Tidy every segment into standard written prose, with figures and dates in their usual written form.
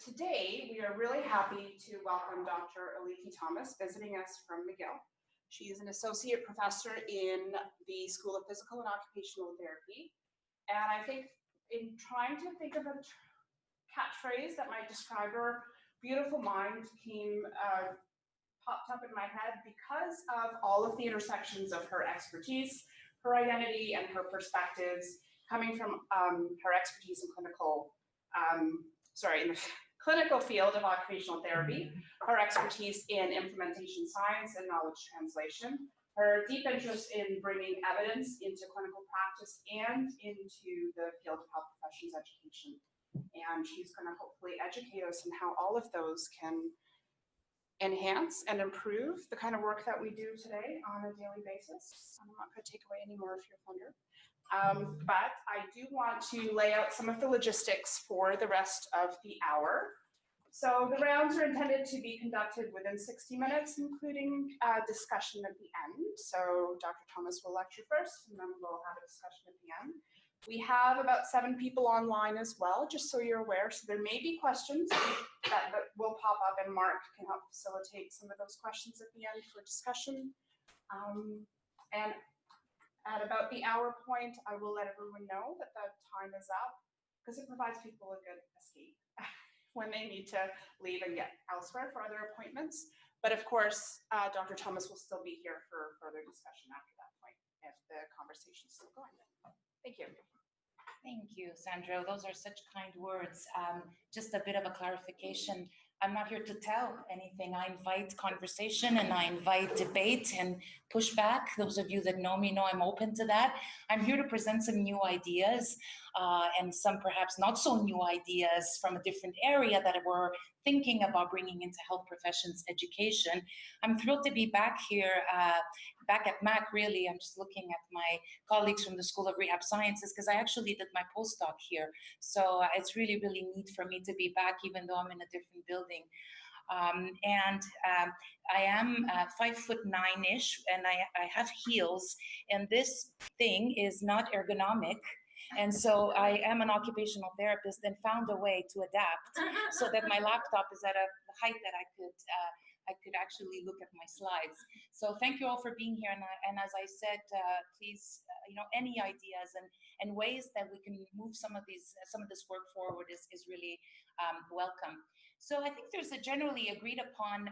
today we are really happy to welcome Dr. Aliki Thomas visiting us from McGill. She is an associate professor in the School of Physical and Occupational Therapy. And I think in trying to think of a catchphrase that might describe her beautiful mind popped up in my head because of all of the intersections of her expertise, her identity, and her perspectives coming from her expertise in in the clinical field of occupational therapy, her expertise in implementation science and knowledge translation, her deep interest in bringing evidence into clinical practice and into the field of health professions education. And she's going to hopefully educate us on how all of those can enhance and improve the kind of work that we do today on a daily basis. I'm not going to take away any more of your thunder. But I do want to lay out some of the logistics for the rest of the hour. So the rounds are intended to be conducted within 60 minutes, including a discussion at the end. So Dr. Thomas will lecture first, and then we'll have a discussion at the end. We have about 7 people online as well, just so you're aware. So there may be questions that will pop up, and Mark can help facilitate some of those questions at the end for discussion. And at about the hour point, I will let everyone know that the time is up because it provides people a good escape when they need to leave and get elsewhere for other appointments. But of course, Dr. Thomas will still be here for further discussion after that point if the conversation is still going. Thank you. Thank you, Sandra. Those are such kind words. Just a bit of a clarification. I'm not here to tell anything. I invite conversation and I invite debate and pushback. Those of you that know me know I'm open to that. I'm here to present some new ideas and some perhaps not so new ideas from a different area that we're thinking about bringing into health professions education. I'm thrilled to be back here, back at MAC really. I'm just looking at my colleagues from the School of Rehab Sciences because I actually did my postdoc here. So it's really, really neat for me to be back even though I'm in a different building. I am 5'9"-ish and I have heels, and this thing is not ergonomic. And so I am an occupational therapist and found a way to adapt so that my laptop is at a height that I could actually look at my slides. So thank you all for being here. And as I said, please, any ideas and ways that we can move some of this work forward is really welcome. So I think there's a generally agreed upon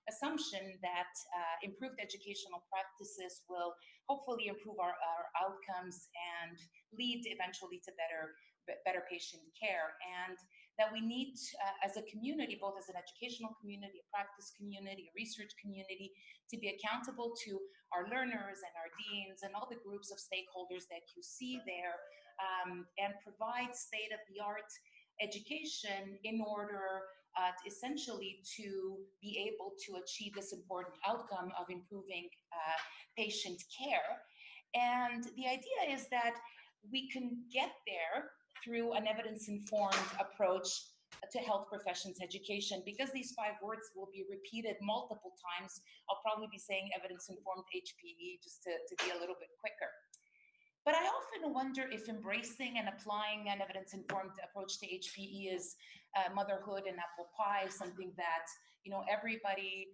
assumption that improved educational practices will hopefully improve our outcomes and lead eventually to better patient care, and that we need as a community, both as an educational community, a practice community, a research community, to be accountable to our learners and our deans and all the groups of stakeholders that you see there, and provide state-of-the-art education in order essentially to be able to achieve this important outcome of improving patient care. And the idea is that we can get there through an evidence-informed approach to health professions education. Because these 5 words will be repeated multiple times, I'll probably be saying evidence-informed HPE just to be a little bit quicker. But I often wonder if embracing and applying an evidence-informed approach to HPE is motherhood and apple pie, something that everybody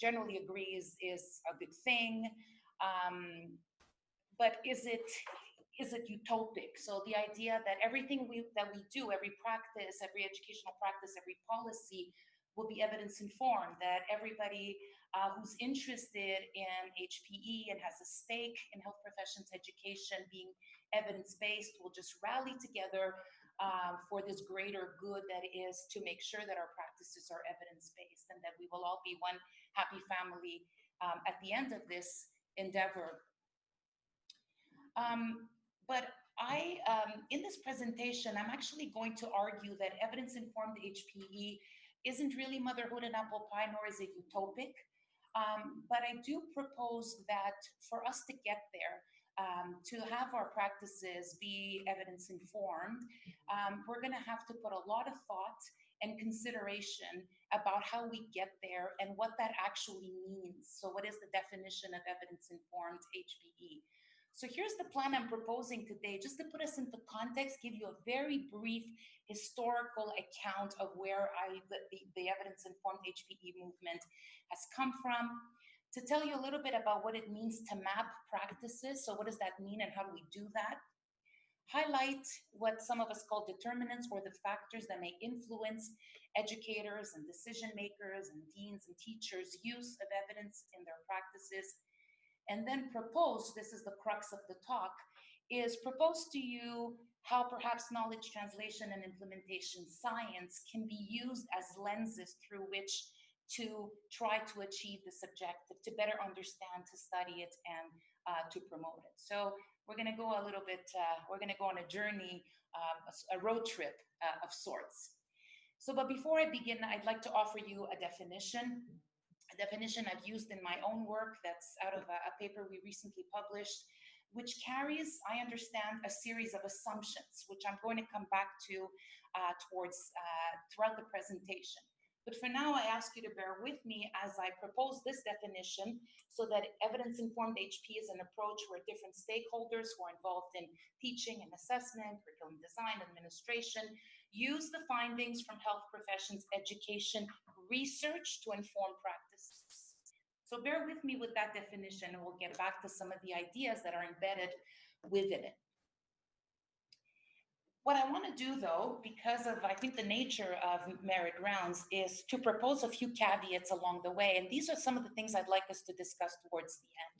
generally agrees is a good thing. But is it utopic? So the idea that everything that we do, every practice, every educational practice, every policy will be evidence-informed, that everybody who's interested in HPE and has a stake in health professions education being evidence-based will just rally together for this greater good that is to make sure that our practices are evidence-based and that we will all be one happy family at the end of this endeavor. But in this presentation, I'm actually going to argue that evidence-informed HPE isn't really motherhood and apple pie, nor is it utopic. But I do propose that for us to get there, to have our practices be evidence-informed, we're going to have to put a lot of thought and consideration about how we get there and what that actually means. So what is the definition of evidence-informed HPE? So here's the plan I'm proposing today, just to put us into context, give you a very brief historical account of where the evidence-informed HPE movement has come from, to tell you a little bit about what it means to map practices. So what does that mean and how do we do that? Highlight what some of us call determinants, or the factors that may influence educators and decision makers and deans and teachers' use of evidence in their practices. And then propose, this is the crux of the talk, is propose to you how perhaps knowledge translation and implementation science can be used as lenses through which to try to achieve this objective, to better understand, to study it, and to promote it. So we're going to go a little bit, we're going to go on a journey, a road trip of sorts. So, but before I begin, I'd like to offer you a definition I've used in my own work that's out of a paper we recently published, which carries, I understand, a series of assumptions, which I'm going to come back to throughout the presentation. But for now, I ask you to bear with me as I propose this definition, so that evidence-informed HP is an approach where different stakeholders who are involved in teaching and assessment, curriculum design, administration, use the findings from health professions, education, research to inform practices. So bear with me with that definition, and we'll get back to some of the ideas that are embedded within it. What I want to do, though, because of, I think, the nature of merit rounds, is to propose a few caveats along the way. And these are some of the things I'd like us to discuss towards the end.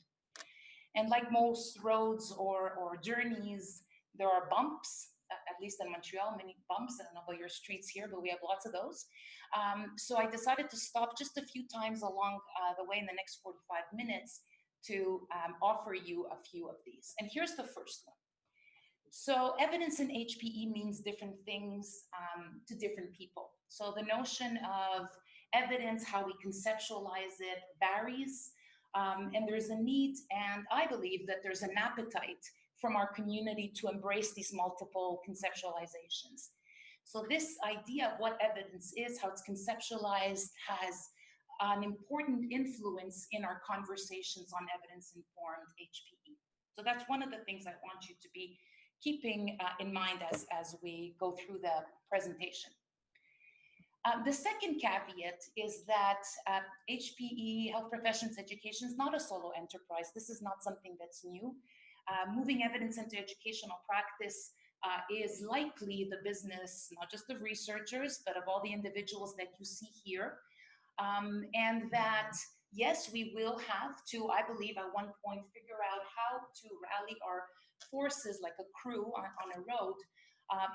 And like most roads or journeys, there are bumps, at least in Montreal, many bumps. I don't know about your streets here, but we have lots of those. So I decided to stop just a few times along the way in the next 45 minutes to offer you a few of these. And here's the first one. So evidence in HPE means different things to different people. So the notion of evidence, how we conceptualize it, varies. And there's a need, and I believe that there's an appetite from our community to embrace these multiple conceptualizations. So this idea of what evidence is, how it's conceptualized, has an important influence in our conversations on evidence-informed HPE. So that's one of the things I want you to be keeping in mind as we go through the presentation. The second caveat is that HPE, health professions education, is not a solo enterprise. This is not something that's new. Moving evidence into educational practice is likely the business, not just of researchers, but of all the individuals that you see here. And that, yes, we will have to, I believe, at one point, figure out how to rally our forces like a crew on a road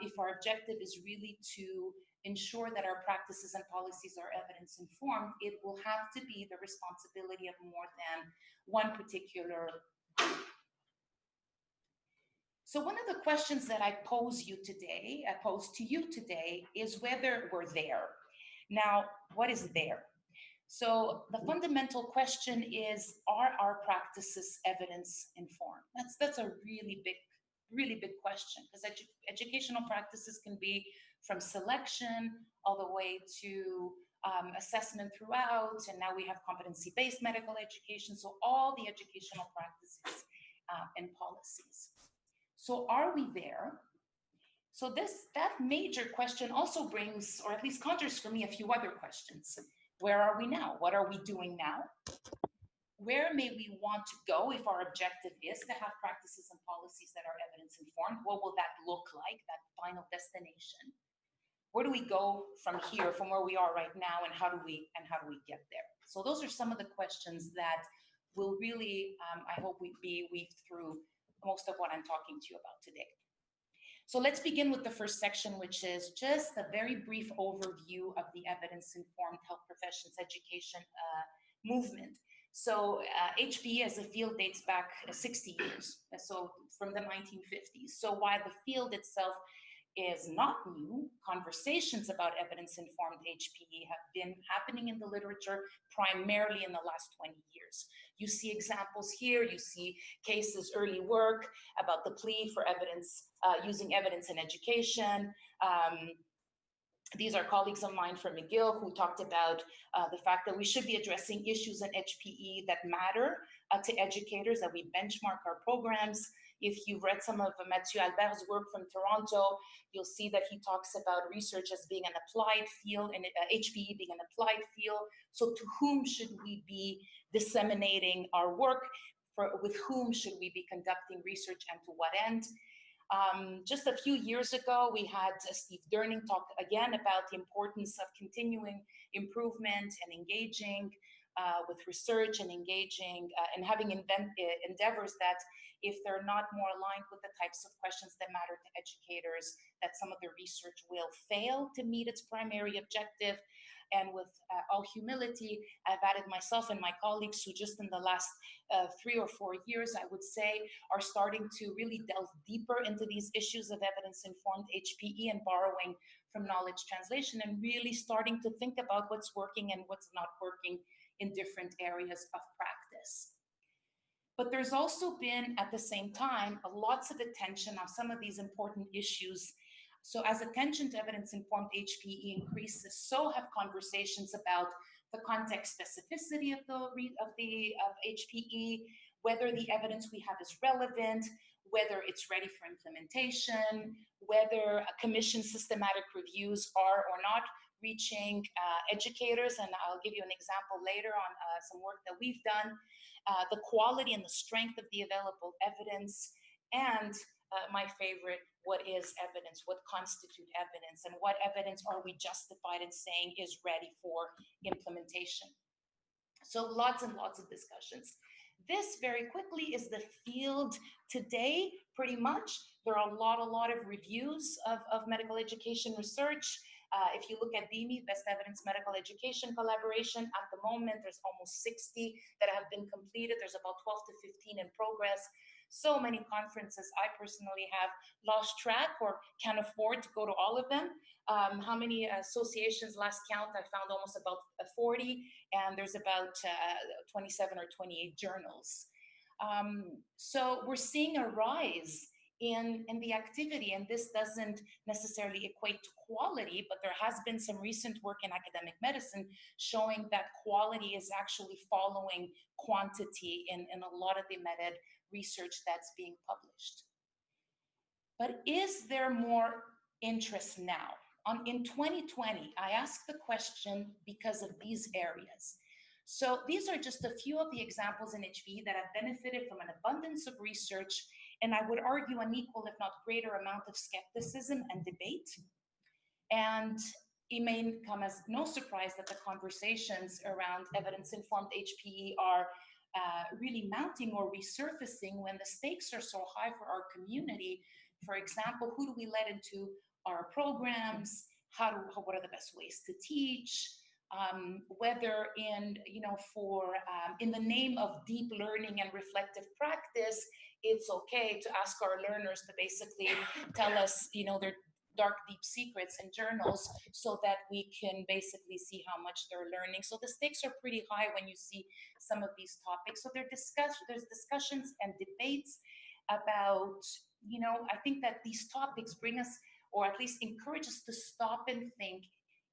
if our objective is really to ensure that our practices and policies are evidence-informed. It will have to be the responsibility of more than one particular group. So one of the questions that I pose to you today, is whether we're there. Now, what is there? So the fundamental question is, are our practices evidence-informed? That's a really big question, because educational practices can be from selection all the way to assessment throughout, and now we have competency-based medical education, so all the educational practices and policies. So are we there? So that major question also brings, or at least conjures for me, a few other questions. Where are we now? What are we doing now? Where may we want to go if our objective is to have practices and policies that are evidence-informed? What will that look like, that final destination? Where do we go from here, from where we are right now, and how do we get there? So those are some of the questions that will really, I hope, be weaved through most of what I'm talking to you about today. So let's begin with the first section, which is just a very brief overview of the evidence-informed health professions education movement. So HPE as a field dates back 60 years, so from the 1950s. So while the field itself is not new, conversations about evidence-informed HPE have been happening in the literature primarily in the last 20 years. You see examples here, you see cases, early work about the plea for evidence, using evidence in education, These are colleagues of mine from McGill who talked about the fact that we should be addressing issues in HPE that matter to educators, that we benchmark our programs. If you've read some of Mathieu Albert's work from Toronto, you'll see that he talks about research as being an applied field and HPE being an applied field. So to whom should we be disseminating our work? With whom should we be conducting research and to what end? Just a few years ago, we had Steve Durning talk again about the importance of continuing improvement and engaging with research and engaging and having endeavors that if they're not more aligned with the types of questions that matter to educators, that some of the research will fail to meet its primary objective. And with all humility, I've added myself and my colleagues who just in the last 3 or 4 years, I would say, are starting to really delve deeper into these issues of evidence-informed HPE and borrowing from knowledge translation and really starting to think about what's working and what's not working in different areas of practice. But there's also been, at the same time, lots of attention on some of these important issues. So as attention to evidence-informed HPE increases, so have conversations about the context specificity of HPE, whether the evidence we have is relevant, whether it's ready for implementation, whether commission systematic reviews are or not reaching educators. And I'll give you an example later on some work that we've done, the quality and the strength of the available evidence, and my favorite, what is evidence? What constitutes evidence? And what evidence are we justified in saying is ready for implementation? So lots and lots of discussions. This very quickly is the field today, pretty much. There are a lot of reviews of medical education research. If you look at BME, Best Evidence Medical Education Collaboration, at the moment, there's almost 60 that have been completed. There's about 12 to 15 in progress. So many conferences. I personally have lost track or can't afford to go to all of them. How many associations? Last count, I found almost about 40, and there's about 27 or 28 journals. So we're seeing a rise in the activity, and this doesn't necessarily equate to quality, but there has been some recent work in academic medicine showing that quality is actually following quantity in a lot of the med-ed research that's being published. But is there more interest now? In 2020, I asked the question because of these areas. So these are just a few of the examples in HPE that have benefited from an abundance of research, and I would argue an equal, if not greater, amount of skepticism and debate. And it may come as no surprise that the conversations around evidence-informed HPE are really mounting or resurfacing when the stakes are so high for our community. For example, who do we let into our programs? What are the best ways to teach? Whether in the name of deep learning and reflective practice, it's okay to ask our learners to basically tell us, their dark, deep secrets in journals so that we can basically see how much they're learning. So the stakes are pretty high when you see some of these topics. So there's discussions and debates about, I think that these topics bring us, or at least encourage us to stop and think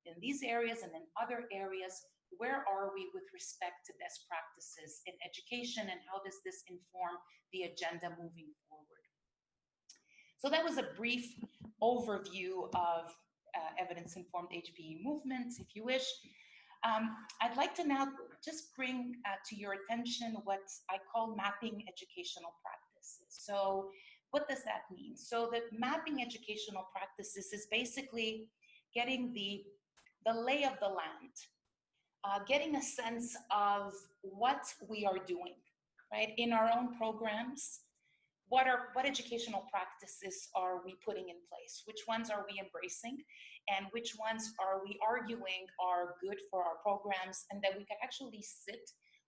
in these areas and in other areas, where are we with respect to best practices in education, and how does this inform the agenda moving forward? So that was a brief overview of evidence-informed HPE movements, if you wish. I'd like to now just bring to your attention what I call mapping educational practices. So what does that mean? So the mapping educational practices is basically getting the lay of the land, getting a sense of what we are doing, right, in our own programs. What educational practices are we putting in place? Which ones are we embracing? And which ones are we arguing are good for our programs, and that we can actually sit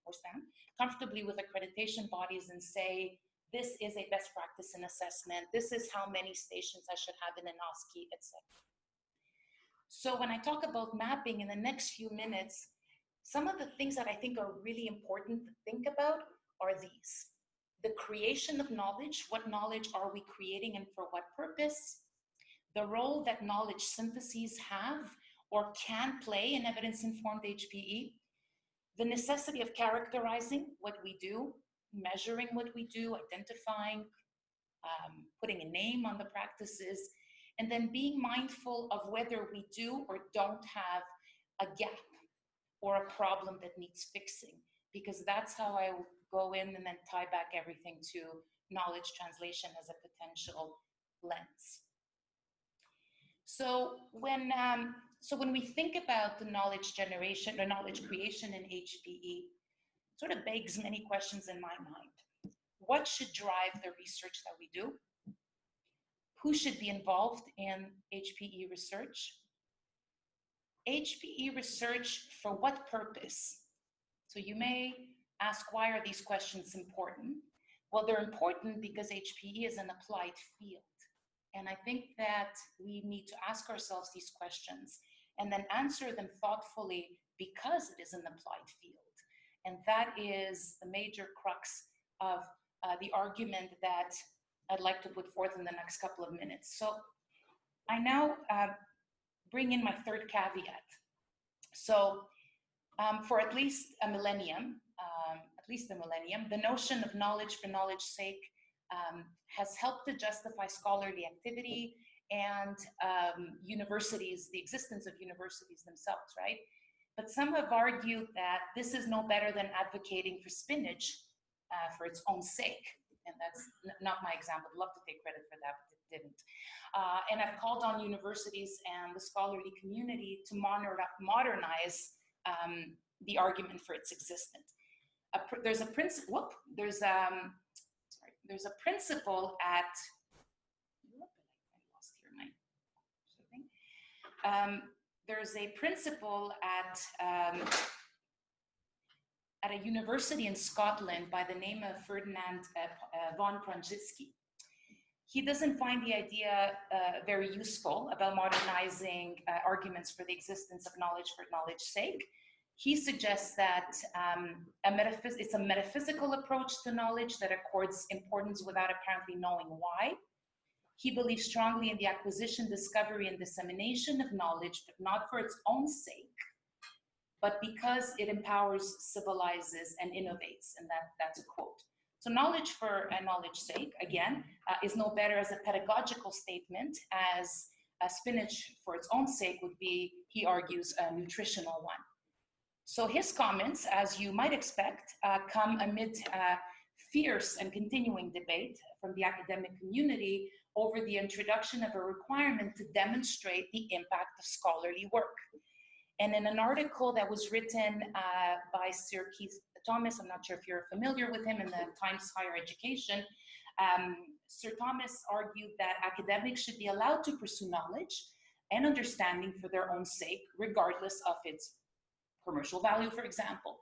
or stand comfortably with accreditation bodies and say, this is a best practice in assessment. This is how many stations I should have in an OSCE, etc. So when I talk about mapping in the next few minutes, some of the things that I think are really important to think about are these. The creation of knowledge. What knowledge are we creating and for what purpose? The role that knowledge syntheses have or can play in evidence-informed HPE, the necessity of characterizing what we do, measuring what we do, identifying, putting a name on the practices, and then being mindful of whether we do or don't have a gap or a problem that needs fixing, because that's how I go in and then tie back everything to knowledge translation as a potential lens. So when we think about the knowledge generation or knowledge creation in HPE, it sort of begs many questions in my mind. What should drive the research that we do? Who should be involved in HPE research? HPE research for what purpose? So you may ask, why are these questions important? Well, they're important because HPE is an applied field. And I think that we need to ask ourselves these questions and then answer them thoughtfully because it is an applied field. And that is the major crux of the argument that I'd like to put forth in the next couple of minutes. So I now bring in my third caveat. So for at least a millennium, the notion of knowledge for knowledge's sake has helped to justify scholarly activity and universities, the existence of universities themselves, right? But some have argued that this is no better than advocating for spinach for its own sake. And that's not my example. I'd love to take credit for that, but it didn't. And I've called on universities and the scholarly community to modernize the argument for its existence. There's a principle at, there's a principal at a university in Scotland by the name of Ferdinand von Pronczewski. He doesn't find the idea very useful about modernizing arguments for the existence of knowledge for knowledge's sake. He suggests that it's a metaphysical approach to knowledge that accords importance without apparently knowing why. He believes strongly in the acquisition, discovery, and dissemination of knowledge, but not for its own sake, but because it empowers, civilizes, and innovates, and that's a quote. So knowledge for knowledge's sake, again, is no better as a pedagogical statement as spinach for its own sake would be, he argues, a nutritional one. So his comments, as you might expect, come amid fierce and continuing debate from the academic community over the introduction of a requirement to demonstrate the impact of scholarly work. And in an article that was written by Sir Keith Thomas, I'm not sure if you're familiar with him, in the Times Higher Education, Sir Thomas argued that academics should be allowed to pursue knowledge and understanding for their own sake, regardless of its commercial value, for example.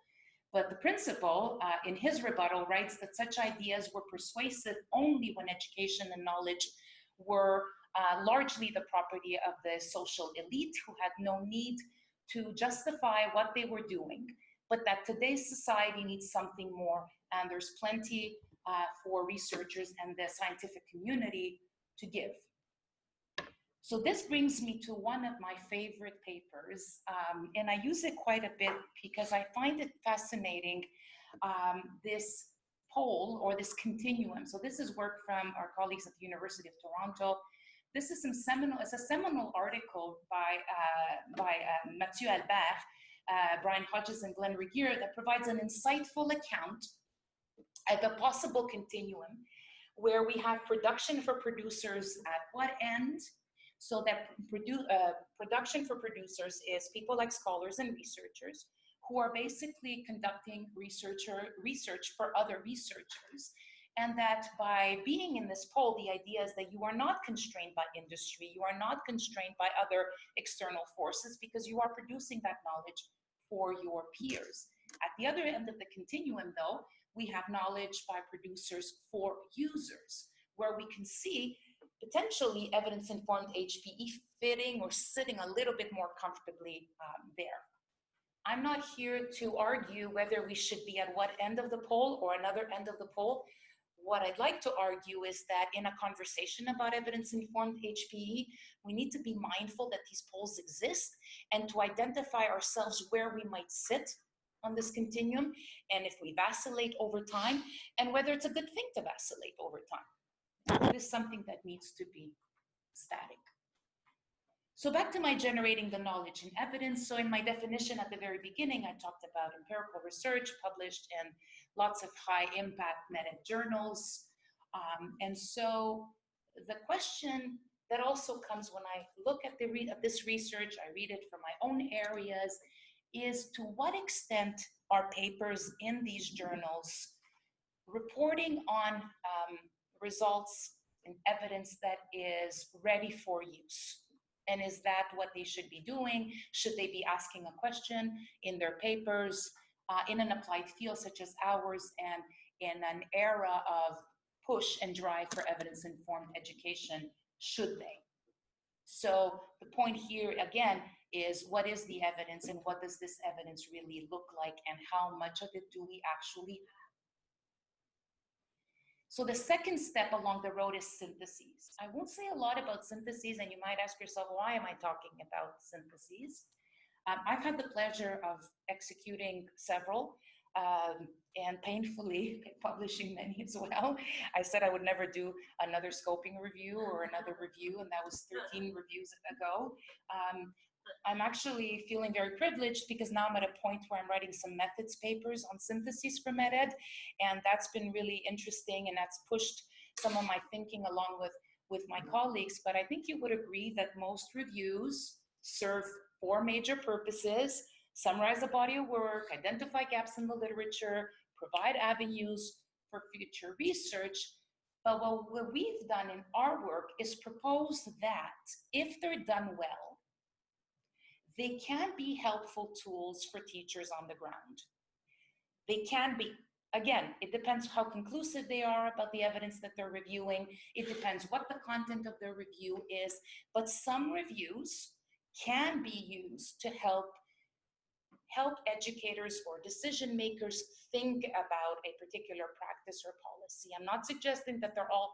But the principal, in his rebuttal, writes that such ideas were persuasive only when education and knowledge were largely the property of the social elite who had no need to justify what they were doing, but that today's society needs something more, and there's plenty for researchers and the scientific community to give. So this brings me to one of my favorite papers, and I use it quite a bit because I find it fascinating, this pole or this continuum. So this is work from our colleagues at the University of Toronto. This is it's a seminal article by Mathieu Albert, Brian Hodges, and Glenn Regier that provides an insightful account of a possible continuum where we have production for producers at what end? So that production for producers is people like scholars and researchers who are basically conducting research for other researchers. And that by being in this pole, the idea is that you are not constrained by industry, you are not constrained by other external forces because you are producing that knowledge for your peers. At the other end of the continuum, though, we have knowledge by producers for users, where we can see potentially evidence-informed HPE fitting or sitting a little bit more comfortably there. I'm not here to argue whether we should be at what end of the pole or another end of the pole. what I'd like to argue is that in a conversation about evidence-informed HPE, we need to be mindful that these poles exist and to identify ourselves where we might sit on this continuum, and if we vacillate over time, and whether it's a good thing to vacillate over time. It is something that needs to be static. So back to my generating the knowledge and evidence. So in my definition at the very beginning, I talked about empirical research published in lots of high impact meta-journals. And so the question that also comes when I look at this research, I read it from my own areas, is to what extent are papers in these journals reporting on results and evidence that is ready for use? And is that what they should be doing? Should they be asking a question in their papers in an applied field such as ours, and in an era of push and drive for evidence-informed education? Should they? So the point here again is, what is the evidence and what does this evidence really look like, and how much of it do we actually have? So the second step along the road is syntheses. I won't say a lot about syntheses, and you might ask yourself, why am I talking about syntheses? I've had the pleasure of executing several, and painfully publishing many as well. I said I would never do another scoping review or another review, and that was 13 reviews ago. I'm actually feeling very privileged because now I'm at a point where I'm writing some methods papers on syntheses for MedEd, and that's been really interesting, and that's pushed some of my thinking along with my colleagues. But I think you would agree that most reviews serve 4 major purposes: summarize the body of work, identify gaps in the literature, provide avenues for future research. But what we've done in our work is propose that if they're done well, they can be helpful tools for teachers on the ground. They can be. Again, it depends how conclusive they are about the evidence that they're reviewing. It depends what the content of their review is. But some reviews can be used to help educators or decision makers think about a particular practice or policy. I'm not suggesting that they're all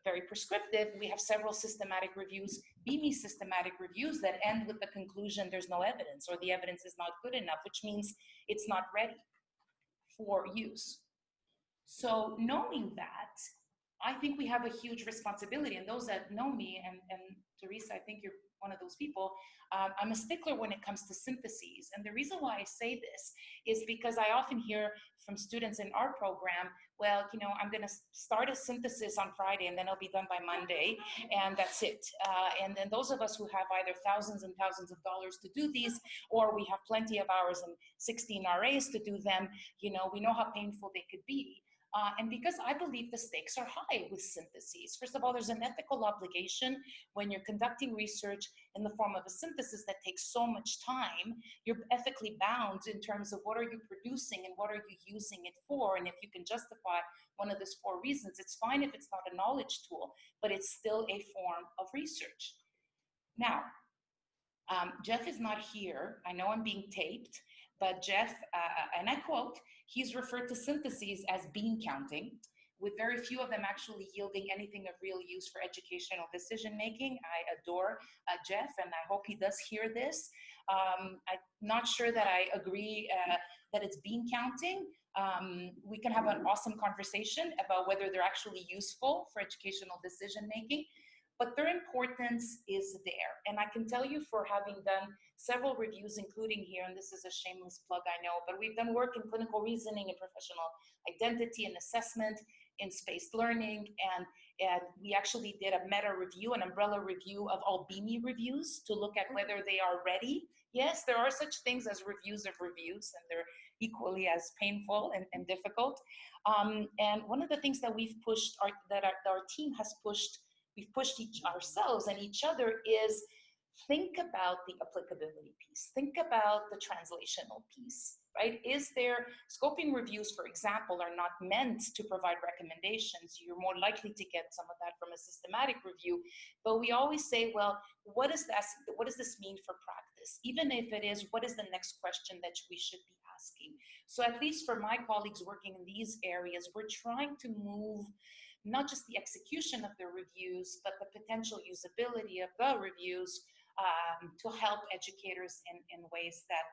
very prescriptive. We have several systematic reviews, BME systematic reviews, that end with the conclusion there's no evidence, or the evidence is not good enough, which means it's not ready for use. So knowing that, I think we have a huge responsibility. And those that know me, and Teresa, I think you're one of those people, I'm a stickler when it comes to syntheses. And the reason why I say this is because I often hear from students in our program, well, you know, I'm going to start a synthesis on Friday and then I'll be done by Monday, and that's it. And then those of us who have either thousands and thousands of dollars to do these, or we have plenty of hours and 16 RAs to do them, you know, we know how painful they could be. And because I believe the stakes are high with syntheses. First of all, there's an ethical obligation when you're conducting research in the form of a synthesis that takes so much time. You're ethically bound in terms of what are you producing and what are you using it for. And if you can justify one of those 4 reasons, it's fine if it's not a knowledge tool, but it's still a form of research. Now, Jeff is not here. I know I'm being taped, but Jeff, and I quote, he's referred to syntheses as bean counting, with very few of them actually yielding anything of real use for educational decision making. I adore Jeff, and I hope he does hear this. I'm not sure that I agree that it's bean counting. We can have an awesome conversation about whether they're actually useful for educational decision making, but their importance is there. And I can tell you, for having done several reviews, including here, and this is a shameless plug, I know, but we've done work in clinical reasoning and professional identity and assessment, in spaced learning, and we actually did a meta review, an umbrella review of all BME reviews to look at whether they are ready. Yes, there are such things as reviews of reviews, and they're equally as painful and difficult. And one of the things that we've pushed, that our team has pushed, we've pushed ourselves and each other, is think about the applicability piece. Think about the translational piece, right? Is there, scoping reviews, for example, are not meant to provide recommendations. You're more likely to get some of that from a systematic review. But we always say, well, what does this mean for practice? Even if it is, what is the next question that we should be asking. So at least for my colleagues working in these areas, we're trying to move not just the execution of the reviews, but the potential usability of the reviews to help educators in ways that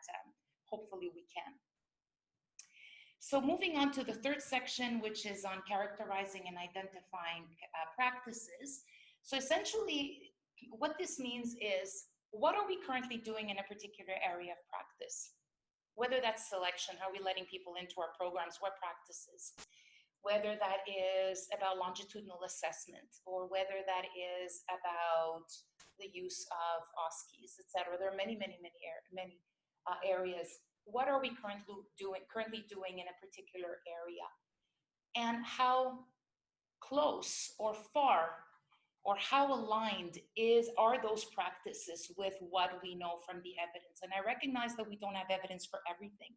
hopefully we can. So moving on to the third section, which is on characterizing and identifying practices. So essentially, what this means is, what are we currently doing in a particular area of practice? Whether that's selection, how are we letting people into our programs, what practices? Whether that is about longitudinal assessment, or whether that is about the use of OSCEs, et cetera. There are many areas. What are we currently doing in a particular area? And how close or far or how aligned are those practices with what we know from the evidence? And I recognize that we don't have evidence for everything,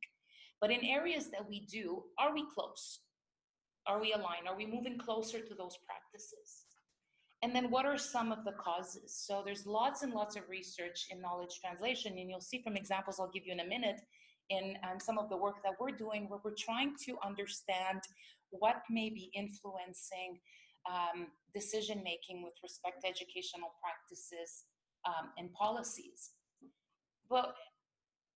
but in areas that we do, are we close? Are we aligned? Are we moving closer to those practices? And then what are some of the causes? So there's lots and lots of research in knowledge translation, and you'll see from examples I'll give you in a minute in some of the work that we're doing, where we're trying to understand what may be influencing decision-making with respect to educational practices and policies. But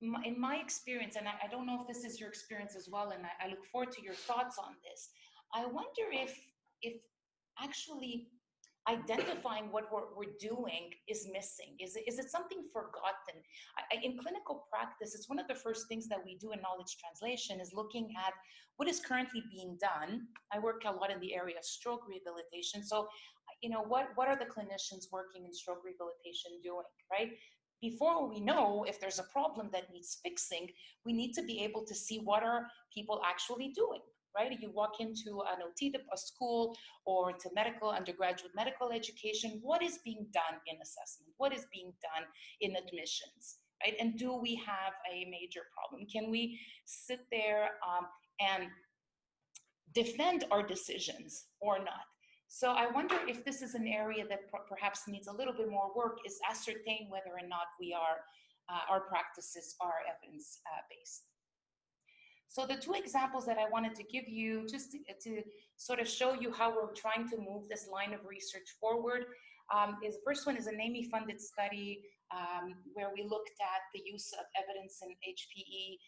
in my experience, and I don't know if this is your experience as well, and I look forward to your thoughts on this, I wonder if actually identifying what we're doing is missing. Is it something forgotten? In clinical practice, it's one of the first things that we do in knowledge translation is looking at what is currently being done. I work a lot in the area of stroke rehabilitation. So, what are the clinicians working in stroke rehabilitation doing, right? Before we know if there's a problem that needs fixing, we need to be able to see what are people actually doing. Right? You walk into an OT, a school, or to undergraduate medical education, what is being done in assessment? What is being done in admissions? Right? And do we have a major problem? Can we sit there and defend our decisions or not? So I wonder if this is an area that perhaps needs a little bit more work, is ascertain whether or not our practices are evidence-based. So the two examples that I wanted to give you, just to sort of show you how we're trying to move this line of research forward, is the first one is an AMY-funded study where we looked at the use of evidence in HPE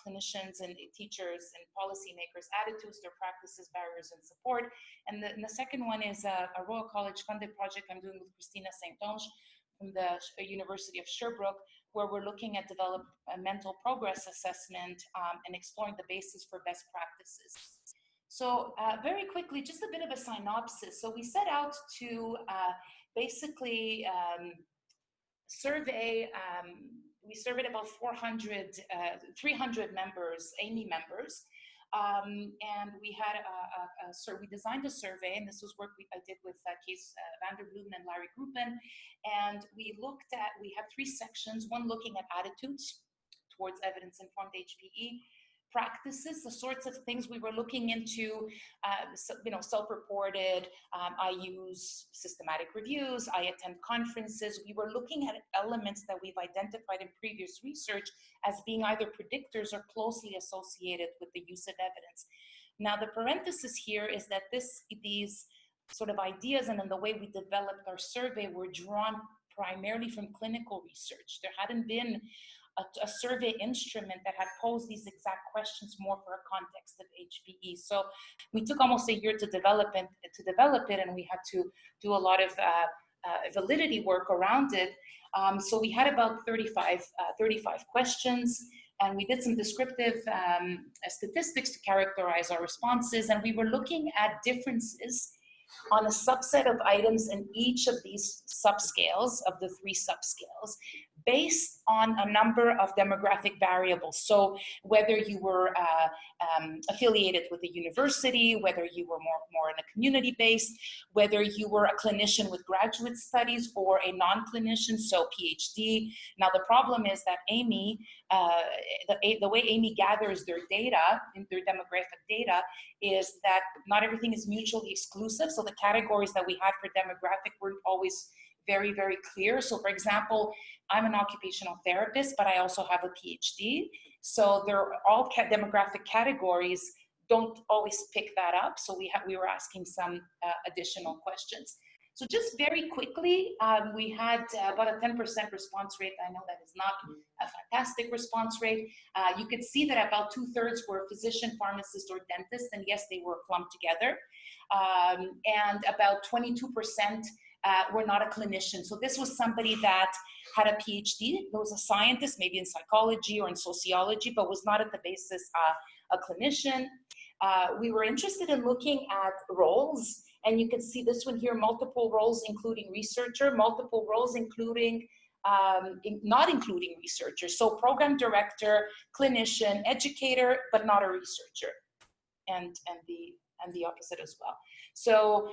clinicians and teachers and policymakers' attitudes, their practices, barriers, and support. And the second one is a Royal College-funded project I'm doing with Christina Saint-Onge from the University of Sherbrooke, where we're looking at developmental progress assessment and exploring the basis for best practices. So very quickly, just a bit of a synopsis. So we set out to basically survey, we surveyed about 300 members, AMY members, and we had we designed a survey, and this was work I did with Kees van der Bloemen and Larry Gruppen, and we had three sections, one looking at attitudes towards evidence-informed HPE, practices, the sorts of things we were looking into, self-reported, I use systematic reviews, I attend conferences. We were looking at elements that we've identified in previous research as being either predictors or closely associated with the use of evidence. Now, the parenthesis here is that these sort of ideas and in the way we developed our survey were drawn primarily from clinical research. There hadn't been a survey instrument that had posed these exact questions more for a context of HPE. So we took almost a year to develop it, and we had to do a lot of validity work around it. So we had about 35 questions, and we did some descriptive statistics to characterize our responses, and we were looking at differences on a subset of items in each of these subscales, of the three subscales, based on a number of demographic variables. So whether you were affiliated with a university, whether you were more in a community based, whether you were a clinician with graduate studies or a non-clinician, so PhD. Now the problem is that AMY, the way AMY gathers their data, their demographic data, is that not everything is mutually exclusive. So the categories that we had for demographic weren't always very, very clear. So for example, I'm an occupational therapist, but I also have a PhD. So they're all demographic categories don't always pick that up. So we were asking some additional questions. So just very quickly, we had about a 10% response rate. I know that is not a fantastic response rate. You could see that about 2/3 were physician, pharmacist, or dentist, and yes, they were clumped together. And about 22% were not a clinician. So this was somebody that had a PhD, who was a scientist, maybe in psychology or in sociology, but was not at the basis a clinician. We were interested in looking at roles, and you can see this one here, multiple roles including researcher, multiple roles including not including researcher. So program director, clinician, educator, but not a researcher, and the opposite as well. So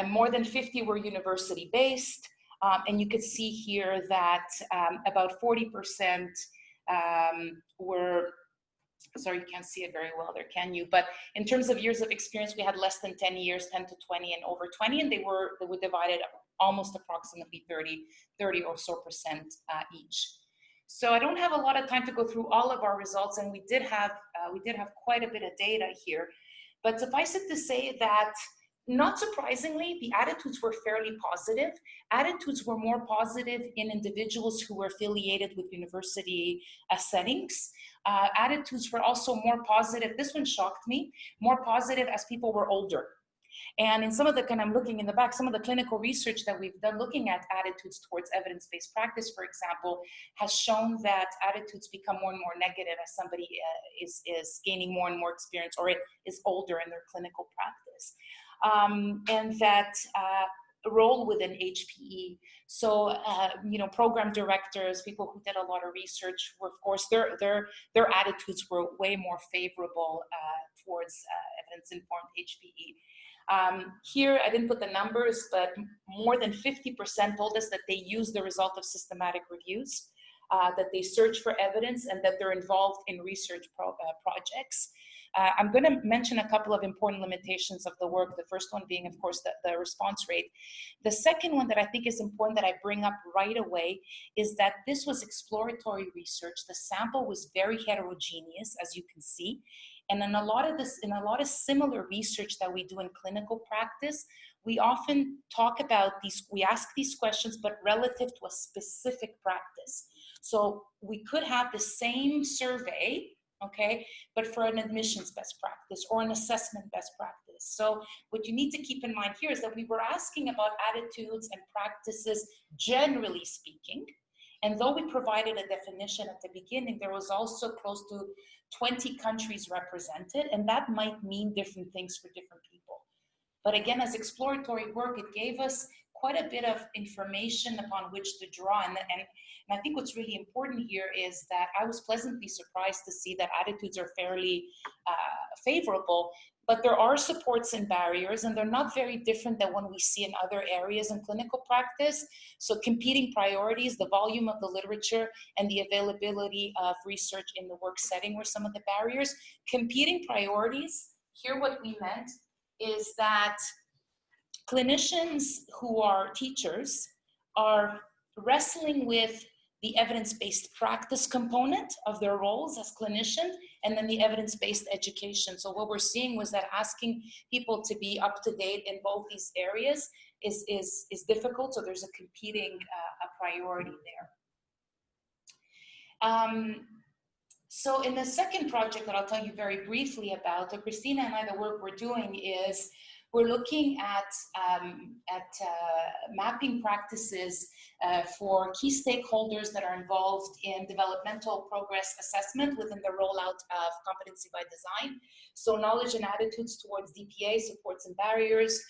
more than 50 were university-based, and you could see here that about 40% were, sorry, you can't see it very well there, can you? But in terms of years of experience, we had less than 10 years, 10 to 20 and over 20, and they were divided almost approximately 30 or so percent each. So I don't have a lot of time to go through all of our results, and we did have quite a bit of data here. But suffice it to say that, not surprisingly, the attitudes were fairly positive. Attitudes were more positive in individuals who were affiliated with university settings. Attitudes were also more positive, this one shocked me, more positive as people were older. And in some of the, and I'm looking in the back, some of the clinical research that we've done looking at attitudes towards evidence-based practice, for example, has shown that attitudes become more and more negative as somebody is gaining more and more experience or is older in their clinical practice. And that role within HPE. So, you know, program directors, people who did a lot of research were, of course, their attitudes were way more favorable towards evidence-informed HPE. Here, I didn't put the numbers, but more than 50% told us that they use the result of systematic reviews, that they search for evidence, and that they're involved in research projects. I'm going to mention a couple of important limitations of the work. The first one being, of course, the response rate. The second one that I think is important that I bring up right away is that this was exploratory research. The sample was very heterogeneous, as you can see. And in a lot of similar research that we do in clinical practice, we often talk about these, we ask these questions, but relative to a specific practice. So we could have the same survey, okay, but for an admissions best practice or an assessment best practice. So what you need to keep in mind here is that we were asking about attitudes and practices generally speaking. And though we provided a definition at the beginning, there was also close to 20 countries represented, and that might mean different things for different people. But again, as exploratory work, it gave us quite a bit of information upon which to draw. And I think what's really important here is that I was pleasantly surprised to see that attitudes are fairly favorable, but there are supports and barriers, and they're not very different than what we see in other areas in clinical practice. So competing priorities, the volume of the literature, and the availability of research in the work setting were some of the barriers. Competing priorities, here what we meant is that clinicians who are teachers are wrestling with the evidence-based practice component of their roles as clinicians, and then the evidence-based education. So what we're seeing was that asking people to be up to date in both these areas is difficult, so there's a competing priority there. So in the second project that I'll tell you very briefly about, Christina and I, the work we're doing is we're looking at mapping practices for key stakeholders that are involved in developmental progress assessment within the rollout of competency by design. So knowledge and attitudes towards DPA, supports and barriers.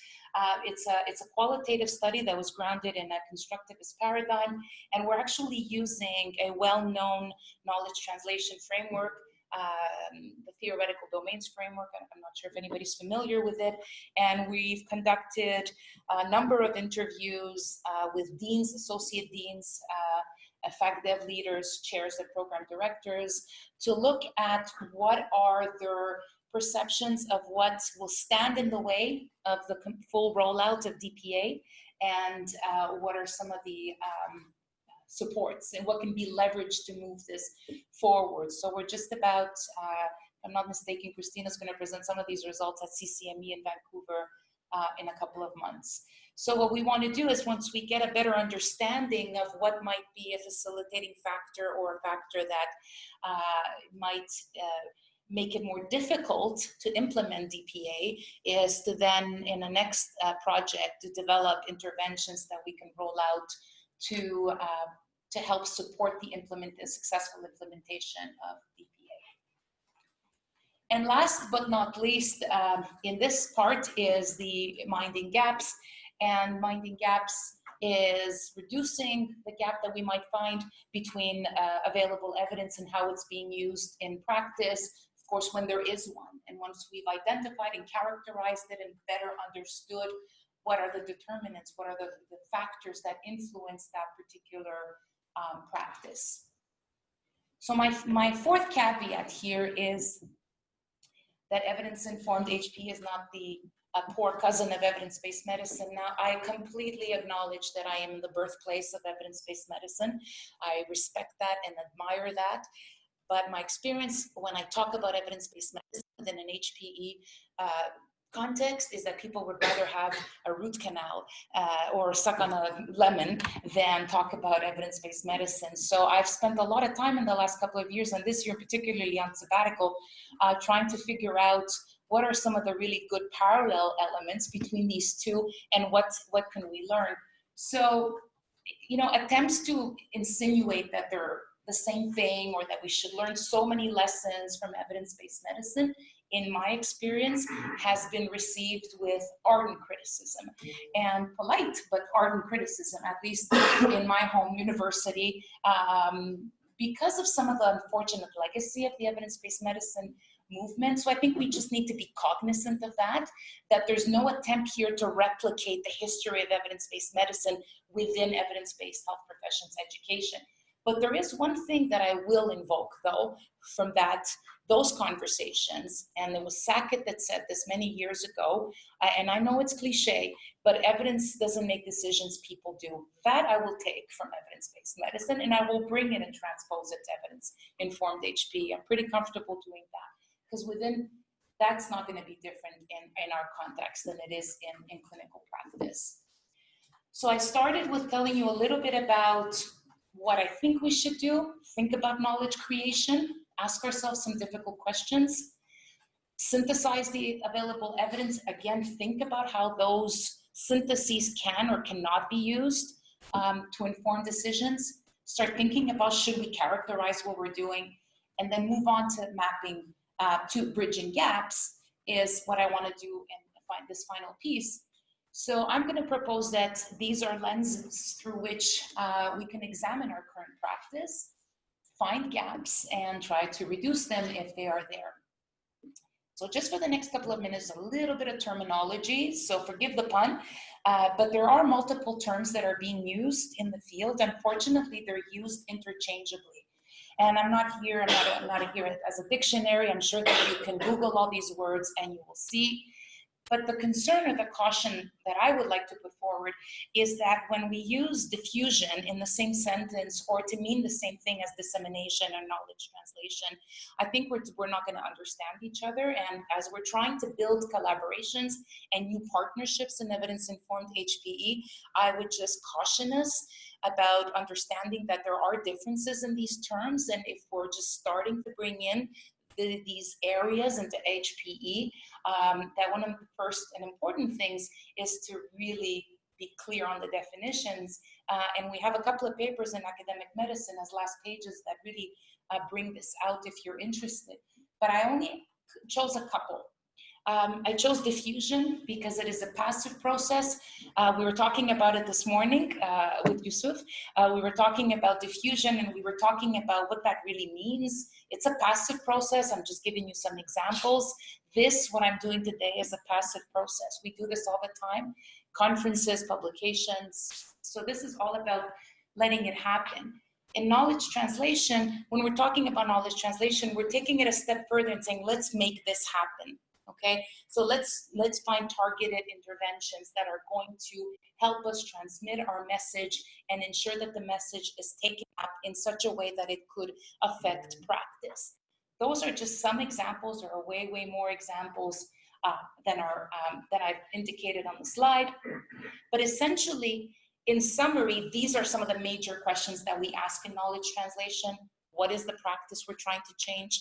It's a qualitative study that was grounded in a constructivist paradigm, and we're actually using a well-known knowledge translation framework, the theoretical domains framework. I'm not sure if anybody's familiar with it. And we've conducted a number of interviews with deans, associate deans, fact dev leaders, chairs and program directors to look at what are their perceptions of what will stand in the way of the full rollout of DPA, and what are some of the supports and what can be leveraged to move this forward. So we're just about, if I'm not mistaken, Christina's going to present some of these results at CCME in Vancouver in a couple of months. So what we want to do is, once we get a better understanding of what might be a facilitating factor or a factor that might make it more difficult to implement DPA, is to then, in the next project, to develop interventions that we can roll out to help support the successful implementation of DPA. And last but not least, in this part is the minding gaps. And minding gaps is reducing the gap that we might find between available evidence and how it's being used in practice, of course, when there is one. And once we've identified and characterized it and better understood what are the determinants, what are the factors that influence that particular practice. So my fourth caveat here is that evidence-informed HP is not the poor cousin of evidence-based medicine. Now, I completely acknowledge that I am the birthplace of evidence-based medicine. I respect that and admire that. But my experience when I talk about evidence-based medicine in an HPE context is that people would rather have a root canal or suck on a lemon than talk about evidence-based medicine. So I've spent a lot of time in the last couple of years, and this year particularly on sabbatical, trying to figure out what are some of the really good parallel elements between these two, and what can we learn. So, you know, attempts to insinuate that they're the same thing or that we should learn so many lessons from evidence-based medicine, in my experience, has been received with ardent criticism, and polite but ardent criticism, at least in my home university, because of some of the unfortunate legacy of the evidence-based medicine movement. So I think we just need to be cognizant of that there's no attempt here to replicate the history of evidence-based medicine within evidence-based health professions education. But there is one thing that I will invoke, though, from those conversations, and it was Sackett that said this many years ago, and I know it's cliche, but evidence doesn't make decisions, people do. That I will take from evidence-based medicine, and I will bring it and transpose it to evidence-informed HP. I'm pretty comfortable doing that, because that's not going to be different in our context than it is in clinical practice. So I started with telling you a little bit about what I think we should do. Think about knowledge creation, ask ourselves some difficult questions, synthesize the available evidence. Again, think about how those syntheses can or cannot be used to inform decisions. Start thinking about, should we characterize what we're doing, and then move on to mapping to bridging gaps is what I want to do in this final piece. So I'm going to propose that these are lenses through which we can examine our current practice, find gaps, and try to reduce them if they are there. So just for the next couple of minutes, a little bit of terminology, so forgive the pun, but there are multiple terms that are being used in the field. Unfortunately, they're used interchangeably. And I'm not here as a dictionary. I'm sure that you can Google all these words and you will see. But the concern or the caution that I would like to put forward is that when we use diffusion in the same sentence or to mean the same thing as dissemination or knowledge translation, I think we're not going to understand each other. And as we're trying to build collaborations and new partnerships in evidence-informed HPE, I would just caution us about understanding that there are differences in these terms. And if we're just starting to bring in these areas into HPE, that one of the first and important things is to really be clear on the definitions. And we have a couple of papers in academic medicine as last pages that really bring this out if you're interested. But I only chose a couple. I chose diffusion because it is a passive process. We were talking about it this morning with Yusuf. We were talking about diffusion and we were talking about what that really means. It's a passive process. I'm just giving you some examples. What I'm doing today is a passive process. We do this all the time, conferences, publications. So this is all about letting it happen. In knowledge translation, when we're talking about knowledge translation, we're taking it a step further and saying, let's make this happen. Okay, so let's find targeted interventions that are going to help us transmit our message and ensure that the message is taken up in such a way that it could affect practice. Those are just some examples. There are way more examples than I've indicated on the slide. But essentially, in summary, these are some of the major questions that we ask in knowledge translation. What is the practice we're trying to change?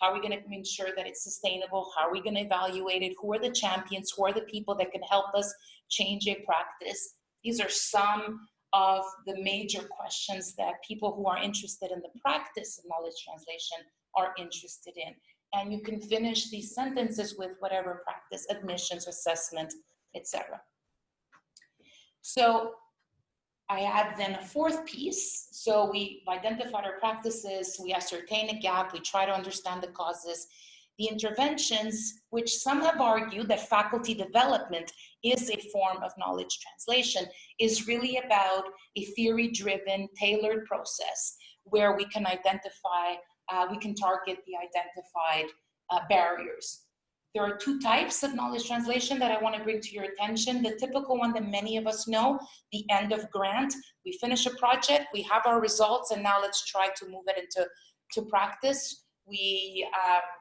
How are we going to ensure that it's sustainable? How are we going to evaluate it? Who are the champions? Who are the people that can help us change a practice? These are some of the major questions that people who are interested in the practice of knowledge translation are interested in. And you can finish these sentences with whatever practice, admissions, assessment, etc. So I add then a fourth piece. So we identified our practices, we ascertain a gap, we try to understand the causes. The interventions, which some have argued that faculty development is a form of knowledge translation, is really about a theory-driven, tailored process where we can identify, we can target the identified barriers. There are two types of knowledge translation that I want to bring to your attention. The typical one that many of us know, the end of grant. We finish a project, we have our results, and now let's try to move it into practice. We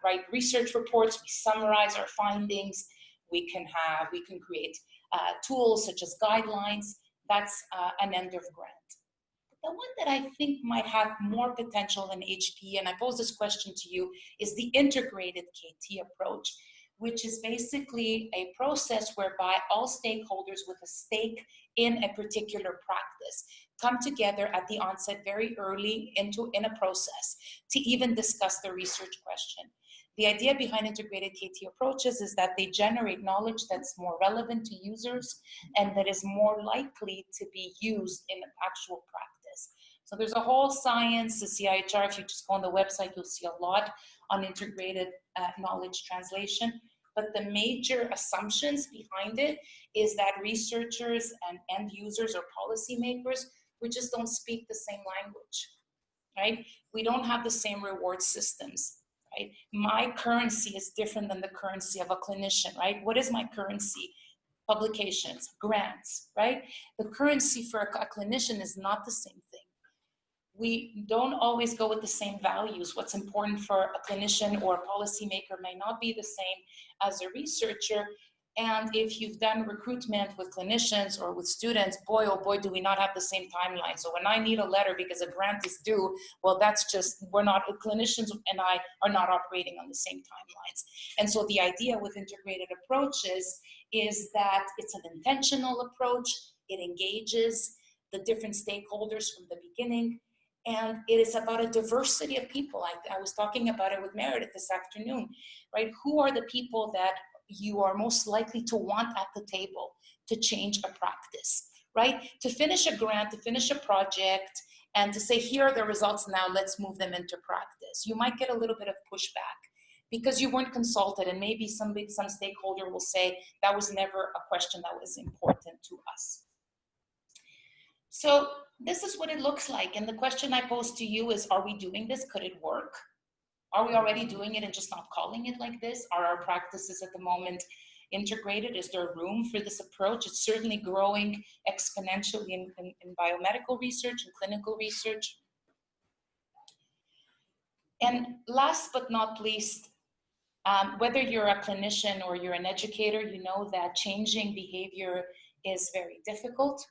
write research reports, we summarize our findings, we can create tools such as guidelines. That's an end of grant. The one that I think might have more potential than HP, and I pose this question to you, is the integrated KT approach, which is basically a process whereby all stakeholders with a stake in a particular practice come together at the onset very early in a process to even discuss the research question. The idea behind integrated KT approaches is that they generate knowledge that's more relevant to users and that is more likely to be used in actual practice. So there's a whole science, the CIHR, if you just go on the website, you'll see a lot on integrated knowledge translation. But the major assumptions behind it is that researchers and end users or policymakers, we just don't speak the same language, right? We don't have the same reward systems, right? My currency is different than the currency of a clinician, right? What is my currency? Publications, grants, right? The currency for a clinician is not the same thing. We don't always go with the same values. What's important for a clinician or a policymaker may not be the same as a researcher. And if you've done recruitment with clinicians or with students, boy, oh boy, do we not have the same timeline. So when I need a letter because a grant is due, well, that's just, clinicians and I are not operating on the same timelines. And so the idea with integrated approaches is that it's an intentional approach. It engages the different stakeholders from the beginning. And it is about a diversity of people. I was talking about it with Meredith this afternoon, right? Who are the people that you are most likely to want at the table to change a practice, right? To finish a grant, to finish a project, and to say, here are the results now, let's move them into practice. You might get a little bit of pushback because you weren't consulted, and maybe some stakeholder will say, that was never a question that was important to us. So this is what it looks like. And the question I pose to you is, are we doing this? Could it work? Are we already doing it and just not calling it like this? Are our practices at the moment integrated? Is there room for this approach? It's certainly growing exponentially in biomedical research and clinical research. And last but not least, whether you're a clinician or you're an educator, you know that changing behavior is very difficult.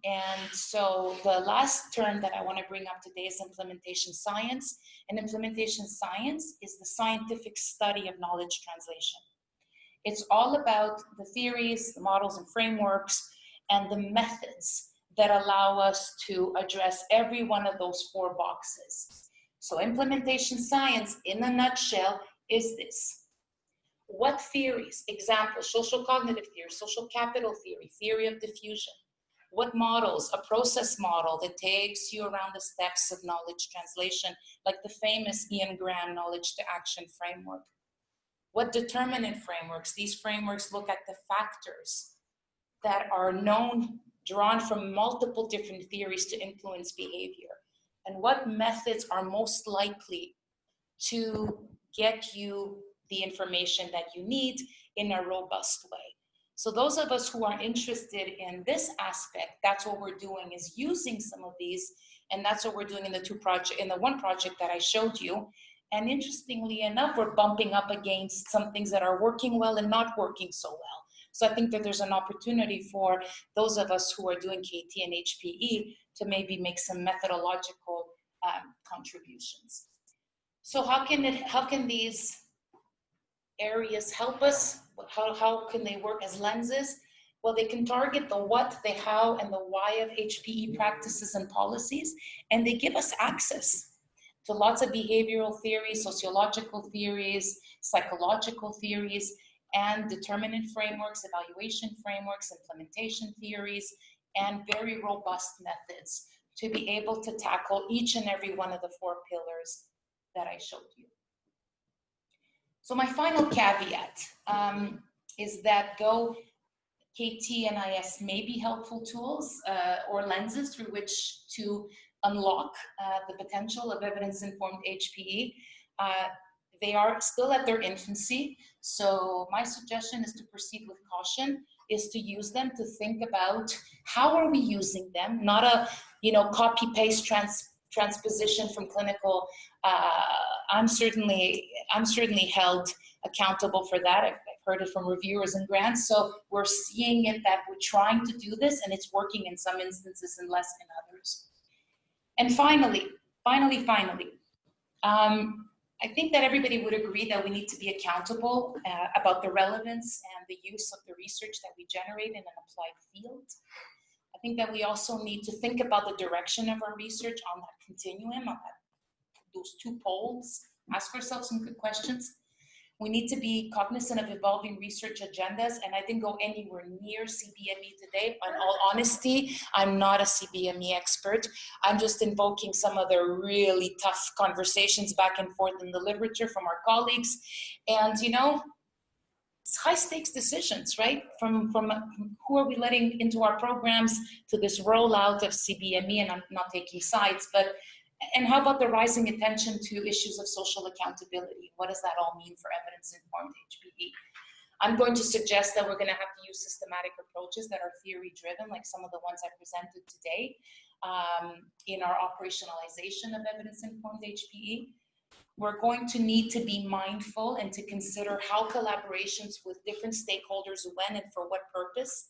And so the last term that I want to bring up today is implementation science. And implementation science is the scientific study of knowledge translation. It's all about the theories, the models and frameworks, and the methods that allow us to address every one of those four boxes. So implementation science, in a nutshell, is this. What theories? Examples: social cognitive theory, social capital theory, theory of diffusion. What models? A process model that takes you around the steps of knowledge translation, like the famous Ian Graham knowledge to action framework. What determinant frameworks? These frameworks look at the factors that are known, drawn from multiple different theories to influence behavior. And what methods are most likely to get you the information that you need in a robust way. So those of us who are interested in this aspect, that's what we're doing, is using some of these, and that's what we're doing in the one project that I showed you. And interestingly enough, we're bumping up against some things that are working well and not working so well. So I think that there's an opportunity for those of us who are doing KT and HPE to maybe make some methodological contributions. So how can these areas help us? How can they work as lenses? Well, they can target the what, the how, and the why of HPE practices and policies, and they give us access to lots of behavioral theories, sociological theories, psychological theories, and determinant frameworks, evaluation frameworks, implementation theories, and very robust methods to be able to tackle each and every one of the 4 pillars that I showed you. So my final caveat is that though KT and IS may be helpful tools or lenses through which to unlock the potential of evidence-informed HPE, they are still at their infancy. So my suggestion is to proceed with caution, is to use them to think about how are we using them, not a copy-paste transposition from clinical. I'm certainly held accountable for that. I've heard it from reviewers and grants. So we're seeing it that we're trying to do this, and it's working in some instances and less in others. And finally, I think that everybody would agree that we need to be accountable about the relevance and the use of the research that we generate in an applied field. I think that we also need to think about the direction of our research on that continuum, on those 2 poles. Ask ourselves some good questions. We need to be cognizant of evolving research agendas, and I didn't go anywhere near CBME today. In all honesty, I'm not a CBME expert. I'm just invoking some of the really tough conversations back and forth in the literature from our colleagues. And it's high stakes decisions, right? From who are we letting into our programs to this rollout of CBME, and I'm not taking sides, and how about the rising attention to issues of social accountability? What does that all mean for evidence-informed HPE? I'm going to suggest that we're going to have to use systematic approaches that are theory-driven, like some of the ones I presented today, in our operationalization of evidence-informed HPE. We're going to need to be mindful and to consider how collaborations with different stakeholders, when and for what purpose,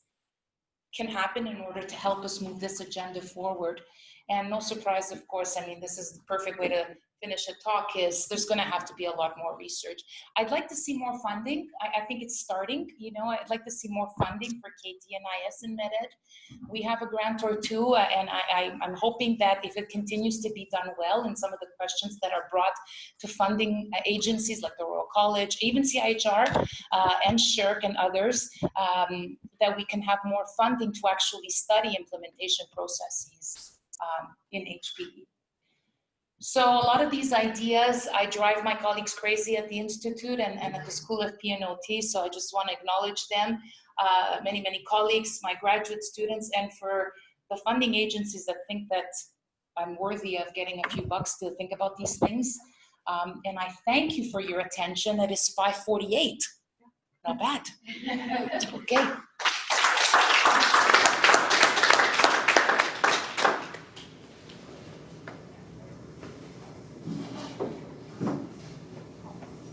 can happen in order to help us move this agenda forward. And no surprise, of course, I mean, this is the perfect way to finish a talk, is there's going to have to be a lot more research. I'd like to see more funding. I think it's starting, I'd like to see more funding for KT and IS in MedEd. We have a grant or 2, and I'm hoping that if it continues to be done well, and some of the questions that are brought to funding agencies like the Royal College, even CIHR and SHRC and others, that we can have more funding to actually study implementation processes in HPE. So a lot of these ideas, I drive my colleagues crazy at the Institute and at the School of PNOT, so I just want to acknowledge them, many colleagues, my graduate students, and for the funding agencies that think that I'm worthy of getting a few bucks to think about these things. And I thank you for your attention. It is 5:48. Not bad. Okay.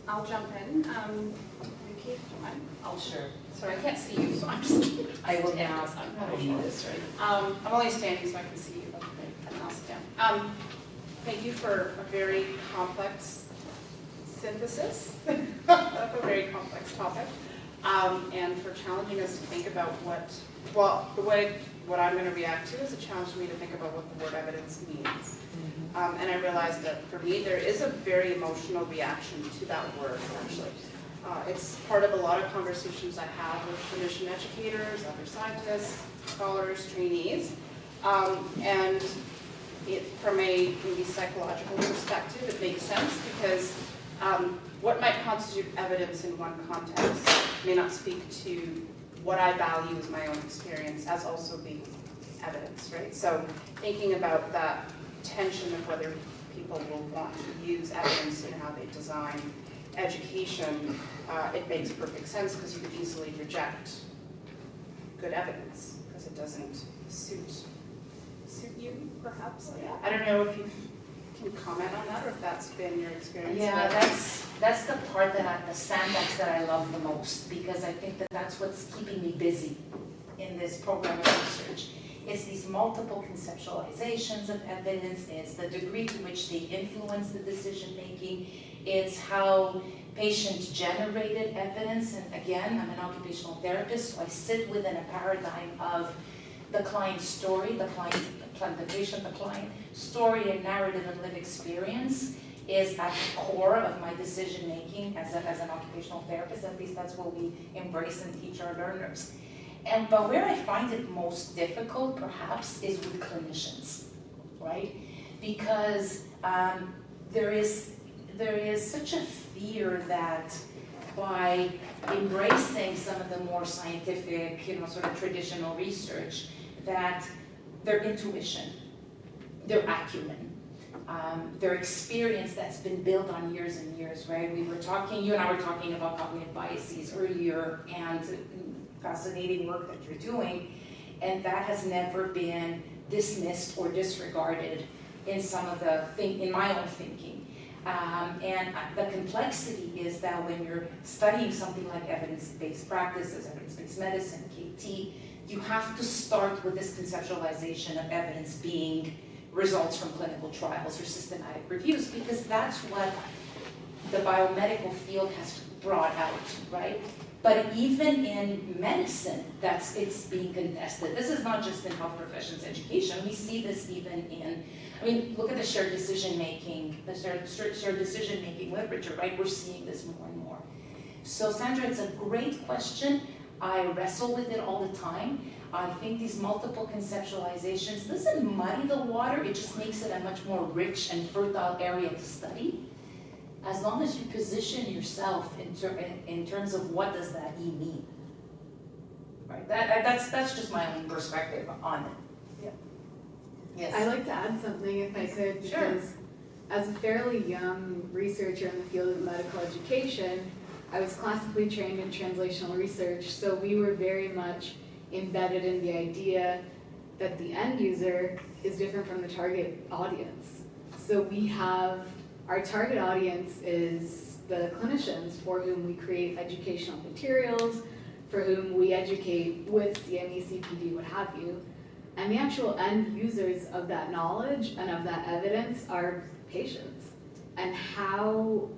I'll jump in. Aliki, do you mind? Oh, sure. Sorry, I can't see you, so I'm just. I will now. I need this, right? I'm only standing so I can see you. And I'll sit down. Thank you for a very complex synthesis of a very complex topic, and for challenging us to think about what I'm going to react to is a challenge to me to think about what the word evidence means. And I realized that for me, there is a very emotional reaction to that word, actually. It's part of a lot of conversations I have with clinician educators, other scientists, scholars, trainees. And from a maybe psychological perspective, it makes sense because what might constitute evidence in one context may not speak to what I value as my own experience as also being evidence, right? So thinking about that tension of whether people will want to use evidence in how they design education, it makes perfect sense because you could easily reject good evidence because it doesn't suit you, perhaps. I don't know if you can comment on that or if that's been your experience. Yeah, that's the part the sandbox that I love the most, because I think that's what's keeping me busy in this program of research. It's these multiple conceptualizations of evidence, it's the degree to which they influence the decision making, it's how patient-generated evidence, and again, I'm an occupational therapist, so I sit within a paradigm of the client's story, the patient, the client story and narrative and lived experience is at the core of my decision making as an occupational therapist. At least that's what we embrace and teach our learners. But where I find it most difficult, perhaps, is with clinicians, right? Because there is such a fear that by embracing some of the more scientific, sort of traditional research, that their intuition, their acumen, their experience that's been built on years and years, right? You and I were talking about cognitive biases earlier, and fascinating work that you're doing, and that has never been dismissed or disregarded in in my own thinking. And the complexity is that when you're studying something like evidence-based practices, evidence-based medicine, KT, you have to start with this conceptualization of evidence being results from clinical trials or systematic reviews, because that's what the biomedical field has brought out, right? But even in medicine, it's being contested. This is not just in health professions education. We see this even look at the shared decision-making, shared decision-making literature, right? We're seeing this more and more. So Sandra, it's a great question. I wrestle with it all the time. I think these multiple conceptualizations doesn't muddy the water, it just makes it a much more rich and fertile area to study. As long as you position yourself in terms of what does that E mean, right? That's just my own perspective on it. Yeah. Yes. I'd like to add something if I could, because Sure. As a fairly young researcher in the field of medical education, I was classically trained in translational research, so we were very much embedded in the idea that the end user is different from the target audience. So we have, our target audience is the clinicians for whom we create educational materials, for whom we educate with CME, CPD, what have you. And the actual end users of that knowledge and of that evidence are patients. And how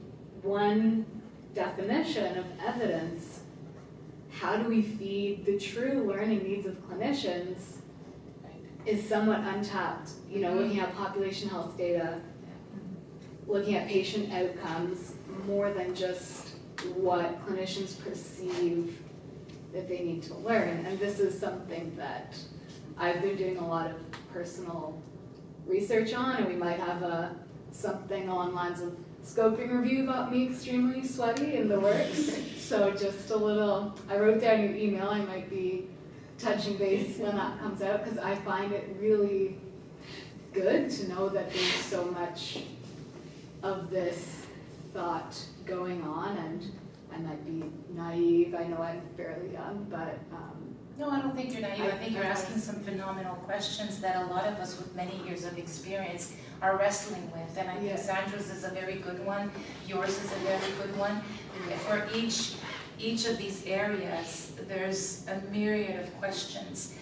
one definition of evidence, how do we feed the true learning needs of clinicians, is somewhat untapped. Looking at population health data, looking at patient outcomes, more than just what clinicians perceive that they need to learn. And this is something that I've been doing a lot of personal research on, and we might have something along the lines of scoping review about me extremely sweaty in the works. So just a little, I wrote down your email, I might be touching base when that comes out, because I find it really good to know that there's so much of this thought going on, and I might be naive, I know I'm fairly young, but No, I don't think you're naive. I think you're asking some phenomenal questions that a lot of us with many years of experience are wrestling with. And I think Sandra's is a very good one. Yours is a very good one. For each of these areas, there's a myriad of questions.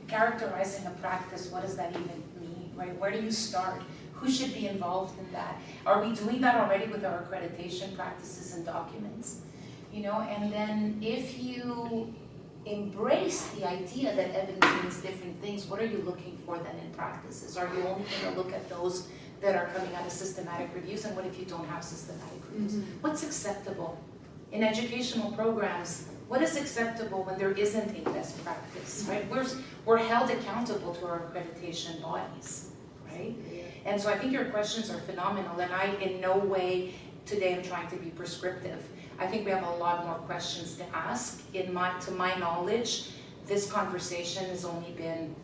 Characterizing a practice, what does that even mean, right? Where do you start? Who should be involved in that? Are we doing that already with our accreditation practices and documents? And then if you embrace the idea that evidence means different things, what are you looking for then in practices? Are you only going to look at those that are coming out of systematic reviews? And what if you don't have systematic reviews? What's acceptable? In educational programs, what is acceptable when there isn't a best practice, right? We're held accountable to our accreditation bodies, right? And so I think your questions are phenomenal, and I in no way today am trying to be prescriptive. I think we have a lot more questions to ask. To my knowledge, this conversation has only been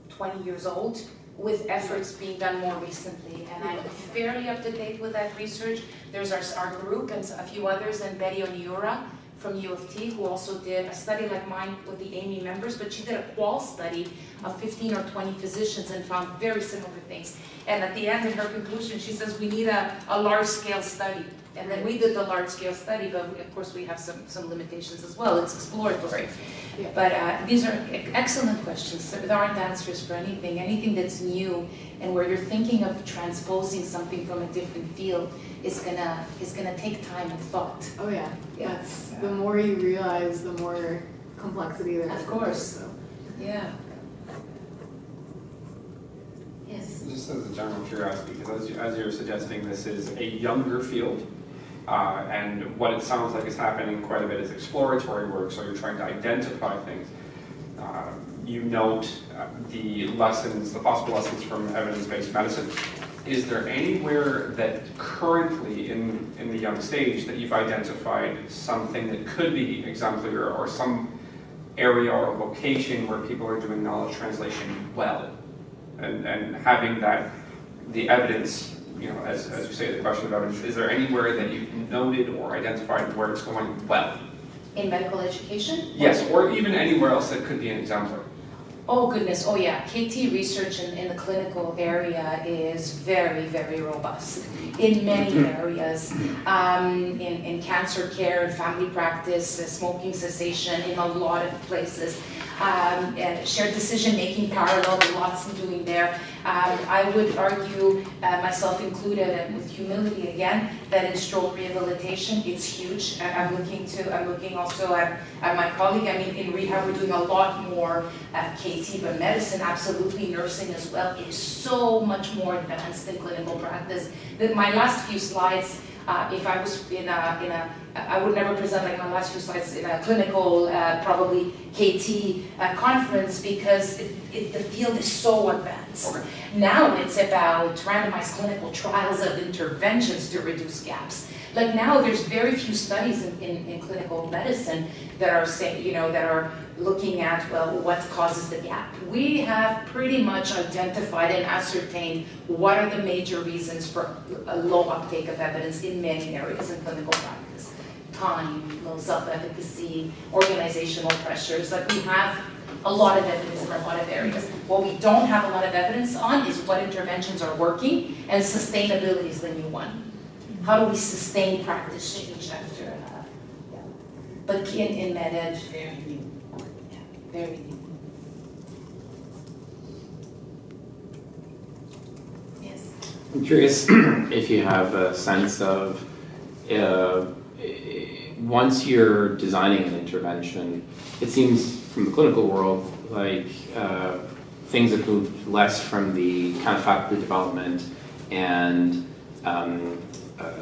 20 years old. with efforts being done more recently, and I'm fairly up to date with that research. There's our group and a few others, and Betty Oniura from U of T, who also did a study like mine with the AMI members, but she did a qual study of 15 or 20 physicians and found very similar things. And at the end, in her conclusion, she says we need a large-scale study. And then we did the large-scale study, but of course we have some limitations as well. It's exploratory. Yeah. But these are excellent questions. There aren't answers for anything that's new, and where you're thinking of transposing something from a different field is gonna take time and thought. Oh yeah, Yeah. that's, the more you realize, the more complexity there is. Of course. So. Yeah. Yes. Just as a general curiosity, because as you're suggesting, this is a younger field, and what it sounds like is happening quite a bit is exploratory work, so you're trying to identify things. You note the possible lessons from evidence-based medicine. Is there anywhere that currently in the young stage that you've identified something that could be exemplary, or some area or location where people are doing knowledge translation well? And having the evidence, as you say, the question of evidence, is there anywhere that you've noted or identified where it's going well? In medical education? Yes, or even anywhere else that could be an exemplar. Oh goodness, oh yeah, KT research in the clinical area is very, very robust in many areas, in cancer care, in family practice, smoking cessation, in a lot of places. Shared decision-making parallel, lots of doing there. I would argue, myself included, and with humility again, that in stroke rehabilitation, it's huge. I'm looking also at my colleague. I mean, in rehab, we're doing a lot more KT, but medicine, absolutely, nursing as well, is so much more advanced than clinical practice. My last few slides, if I was I would never present like my last few slides in a clinical, probably KT conference, because the field is so advanced. Okay. Now it's about randomized clinical trials of interventions to reduce gaps. Like now there's very few studies in clinical medicine that are saying, that are looking at, well, what causes the gap. We have pretty much identified and ascertained what are the major reasons for a low uptake of evidence in many areas in clinical practice. Time, low self-efficacy, organizational pressures. Like we have a lot of evidence in a lot of areas. What we don't have a lot of evidence on is what interventions are working, and sustainability is the new one. How do we sustain practice change after? But in med ed, very new. Yeah, very new. Yes. I'm curious if you have a sense of once you're designing an intervention, it seems from the clinical world like things have moved less from the kind of faculty development and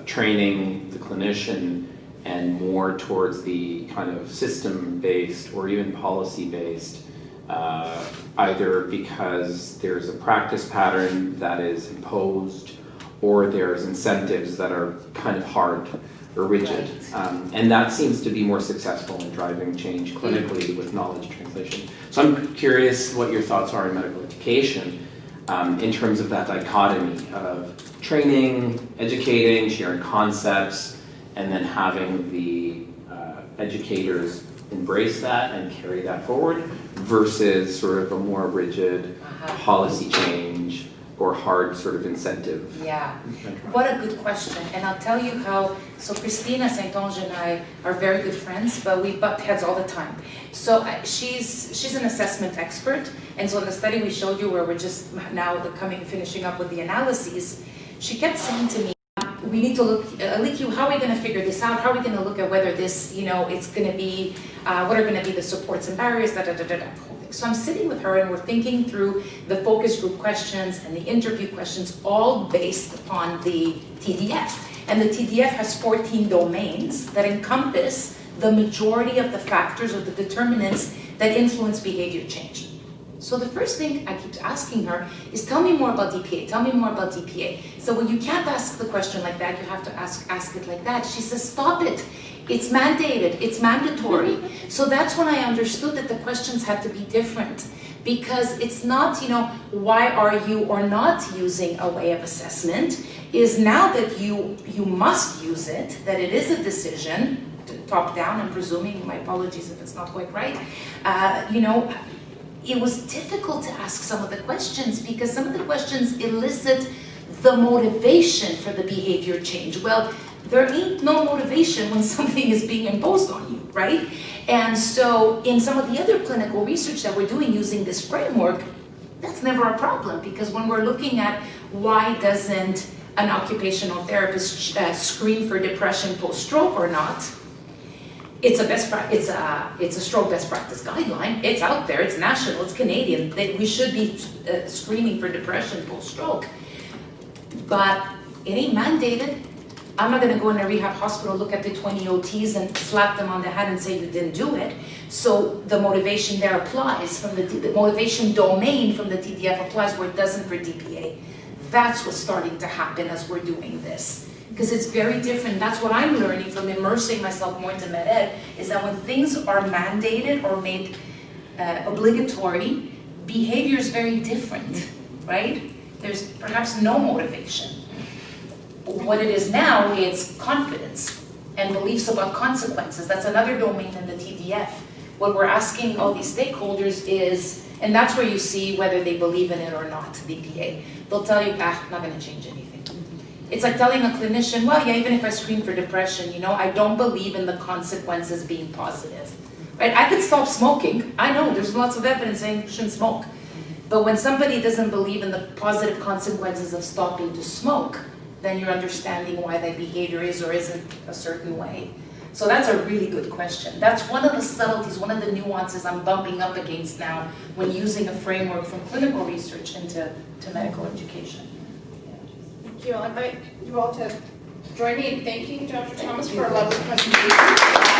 training the clinician, and more towards the kind of system-based or even policy-based, either because there's a practice pattern that is imposed, or there's incentives that are kind of hard or rigid. And that seems to be more successful in driving change clinically with knowledge translation. So I'm curious what your thoughts are in medical education in terms of that dichotomy of training, educating, sharing concepts, and then having the educators embrace that and carry that forward, versus sort of a more rigid policy change or hard sort of incentive. Yeah, what a good question. And I'll tell you how, so Christina Saint-Onge and I are very good friends, but we butt heads all the time. So she's an assessment expert, and so in the study we showed you, where we're just now finishing up with the analyses, she kept saying to me, we need to look, Aliki, how are we going to figure this out? How are we going to look at whether this, it's going to be, what are going to be the supports and barriers, So I'm sitting with her and we're thinking through the focus group questions and the interview questions, all based upon the TDF. And the TDF has 14 domains that encompass the majority of the factors or the determinants that influence behavior change. So the first thing I keep asking her is, tell me more about DPA, tell me more about DPA. So when you can't ask the question like that, you have to ask it like that. She says, stop it. It's mandated, it's mandatory. So that's when I understood that the questions had to be different. because it's not, why are you or not using a way of assessment, is now that you must use it, that it is a decision, top down, I'm presuming, my apologies if it's not quite right, it was difficult to ask some of the questions because some of the questions elicit the motivation for the behavior change. Well, there ain't no motivation when something is being imposed on you, right? And so in some of the other clinical research that we're doing using this framework, that's never a problem, because when we're looking at why doesn't an occupational therapist screen for depression post-stroke or not, it's a stroke best practice guideline. It's out there, it's national, it's Canadian, that we should be screening for depression post-stroke. But it ain't mandated. I'm not gonna go in a rehab hospital, look at the 20 OTs and slap them on the head and say you didn't do it. So the motivation there applies, from the motivation domain from the TDF applies where it doesn't for DPA. That's what's starting to happen as we're doing this. Because it's very different. That's what I'm learning from immersing myself more into med ed, is that when things are mandated or made obligatory, behavior is very different, right? There's perhaps no motivation. What it is now, it's confidence and beliefs about consequences. That's another domain in the TDF. What we're asking all these stakeholders is, and that's where you see whether they believe in it or not, DPA. They'll tell you, not gonna change anything. It's like telling a clinician, well, yeah, even if I screen for depression, I don't believe in the consequences being positive, right? I could stop smoking. I know there's lots of evidence saying you shouldn't smoke. But when somebody doesn't believe in the positive consequences of stopping to smoke, then you're understanding why that behavior is or isn't a certain way. So that's a really good question. That's one of the subtleties, one of the nuances I'm bumping up against now when using a framework from clinical research into medical education. Thank you. I'll invite you all to join me in thanking Dr. Thomas for a lovely presentation.